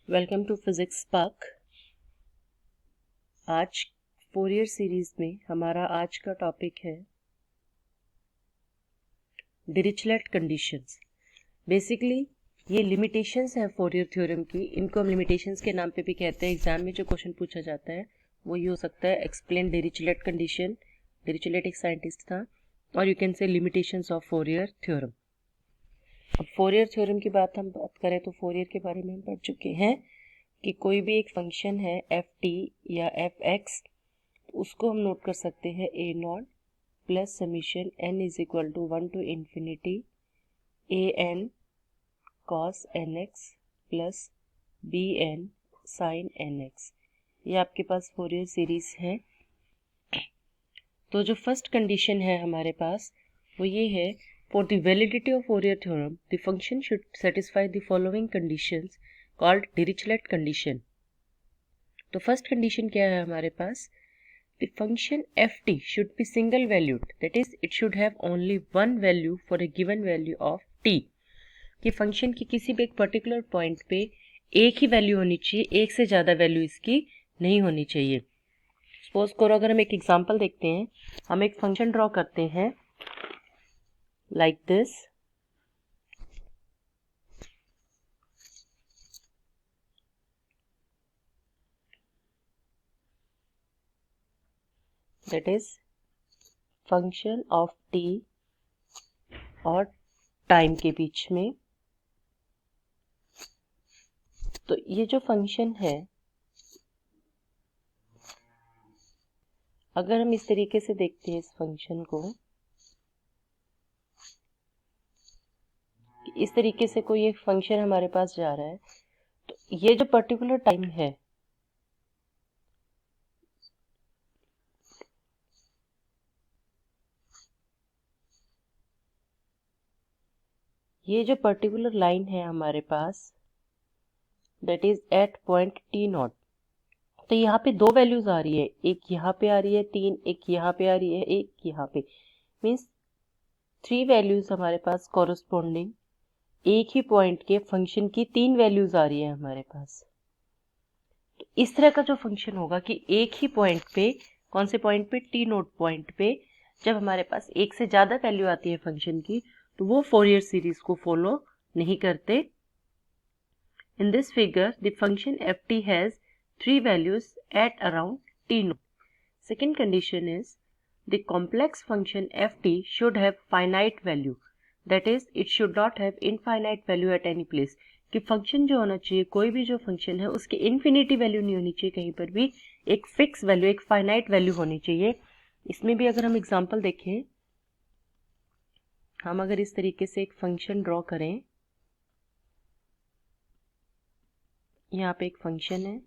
Welcome to physics spark. आज Fourier series में हमारा आज का टॉपिक है डिरिचलेट कंडीशंस। बेसिकली ये लिमिटेशंस हैं फोरियर थ्योरम की। इनको हम लिमिटेशंस के नाम पे भी कहते हैं। एग्जाम में जो क्वेश्चन पूछा जाता है वो ये हो सकता है, एक्सप्लेन डिरिचलेट कंडीशन। डिरिचलेट एक साइंटिस्ट था, और you can say limitations of Fourier theorem. अब फोरियर थ्योरम की हम बात करें तो फोरियर के बारे में हम पढ़ चुके हैं कि कोई भी एक फंक्शन है एफ टी या एफ एक्स, उसको हम नोट कर सकते हैं A naught plus summation N is equal to 1 to infinity A N cos N X plus B N sine N X. ये आपके पास फोरियर सीरीज है। तो जो फर्स्ट कंडीशन है हमारे पास वो ये है, for the validity of Fourier theorem the function should satisfy the following conditions called Dirichlet condition. तो फर्स्ट कंडीशन क्या है हमारे पास, the function F T should be single valued, that is it should have only one value for a given value of T. कि function की किसी भी एक पर्टिकुलर पॉइंट पे एक ही वैल्यू होनी चाहिए, एक से ज़्यादा वैल्यू इसकी नहीं होनी चाहिए। सपोज करो, अगर हम एक एग्जांपल देखते हैं, हम एक फंक्शन ड्रॉ करते हैं like this. That is function of T और टाइम के बीच में। तो ये जो फंक्शन है, अगर हम इस तरीके से देखते हैं इस फंक्शन को, इस तरीके से कोई एक फंक्शन हमारे पास जा रहा है, तो ये जो पर्टिकुलर टाइम है, ये जो पर्टिकुलर लाइन है हमारे पास, that is at point T naught. तो यहाँ पे दो वैल्यूज आ रही है, एक यहाँ पे आ रही है 3, एक यहाँ पे आ रही है, एक यहाँ पे, मीन्स 3 वैल्यूज हमारे पास कॉरस्पॉन्डिंग एक ही पॉइंट के फंक्शन की 3 वैल्यूज आ रही है हमारे पास। तो इस तरह का जो फंक्शन होगा कि एक ही पॉइंट पे, कौन से पॉइंट पे, टी नोट पॉइंट पे, जब हमारे पास एक से ज्यादा वैल्यू आती है फंक्शन की, तो वो फोरियर सीरीज को फॉलो नहीं करते। इन this figure the function F T has 3 values at around T note. Second condition is the complex function F T should have finite value, that is it should not have infinite value at any place. कि function जो होना चाहिए, कोई भी जो function है, उसकी infinity value नहीं होनी चाहिए कहीं पर भी, एक फिक्स वैल्यू, एक फाइनाइट वैल्यू होनी चाहिए। इसमें भी अगर हम एग्जांपल देखें, हम अगर इस तरीके से एक फंक्शन ड्रॉ करें, यहाँ पे एक फंक्शन है,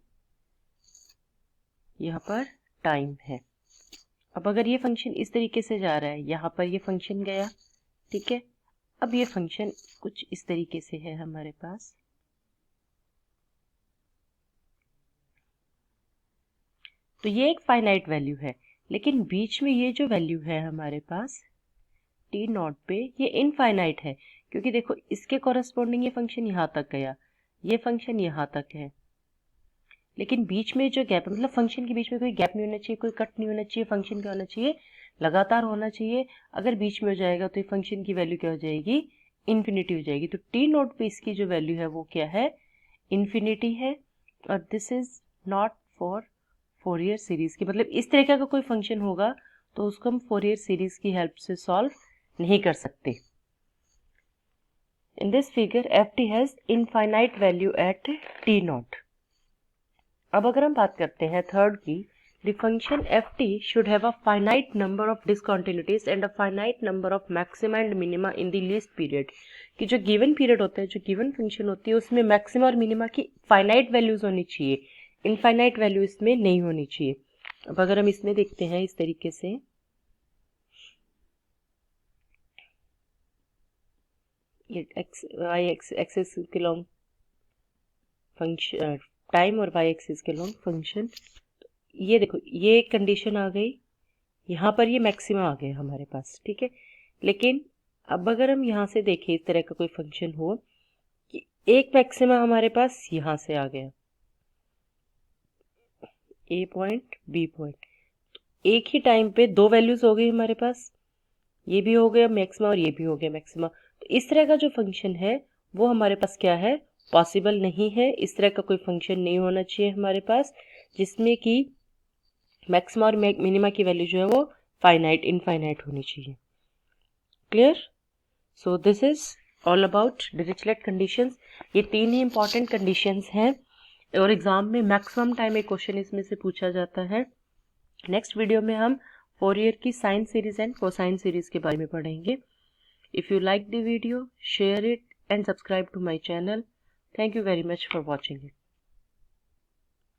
यहाँ पर टाइम है। अब अगर ये फंक्शन इस तरीके से जा रहा है, यहाँ पर ये फंक्शन गया, ठीक है। अब ये फंक्शन कुछ इस तरीके से है हमारे पास। तो ये एक फाइनाइट वैल्यू है, लेकिन बीच में ये जो वैल्यू है हमारे पास टी नॉट पे, ये इनफाइनाइट है। क्योंकि देखो, इसके कॉरेस्पॉन्डिंग ये फंक्शन यहाँ तक गया, ये फंक्शन यहाँ तक है, लेकिन बीच में जो गैप है, मतलब फंक्शन के बीच में कोई गैप नहीं होना चाहिए, कोई कट नहीं होना चाहिए। फंक्शन क्या होना चाहिए, लगातार होना चाहिए। अगर बीच में हो जाएगा तो ये फंक्शन की वैल्यू क्या हो जाएगी, इन्फिनिटी हो जाएगी। तो टी नोट पे इसकी जो वैल्यू है वो क्या है, इन्फिनिटी है। और this is not for Fourier series की, मतलब इस तरह का कोई फंक्शन होगा तो उसको हम फोरियर सीरीज की हेल्प से सॉल्व नहीं कर सकते। In this figure F T has infinite value at T naught. अब अगर हम बात करते हैं थर्ड की, the function F T should have a finite number of discontinuities and a finite number of maxima and minima in the least period. कि जो given period होता है, जो गिवन फंक्शन होती है, उसमें मैक्सिमा और मिनिमा की फाइनाइट वैल्यूज होनी चाहिए, इनफाइनाइट वैल्यू इसमें नहीं होनी चाहिए। अब अगर हम इसमें देखते हैं इस तरीके से, ये वाई एक्सिस के लॉन्ग फंक्शन, टाइम और वाई एक्सिस के लॉन्ग फंक्शन, ये देखो, ये कंडीशन आ गई, यहाँ पर ये मैक्सिमा आ गया हमारे पास, ठीक है। लेकिन अब अगर हम यहाँ से देखें, इस तरह का कोई फंक्शन हो, कि एक मैक्सिमा हमारे पास यहाँ से आ गया, ए पॉइंट बी पॉइंट, एक ही टाइम पे दो वैल्यूज हो गई हमारे पास, ये भी हो गया मैक्सिमा और ये भी हो गया मैक्सिमा। तो इस तरह का जो फंक्शन है वो हमारे पास क्या है, पॉसिबल नहीं है। इस तरह का कोई फंक्शन नहीं होना चाहिए हमारे पास जिसमें कि मैक्सिमा और मिनिमा की वैल्यू जो है वो फाइनाइट इनफाइनाइट होनी चाहिए। Clear? So this is all about Dirichlet conditions. ये तीन ही इंपॉर्टेंट कंडीशंस हैं और एग्जाम में मैक्सिमम टाइम एक क्वेश्चन इसमें से पूछा जाता है। नेक्स्ट वीडियो में हम फोरियर की sine series and cosine series के बारे में पढ़ेंगे। If you like the video, share it and subscribe to my channel. Thank you very much for watching it.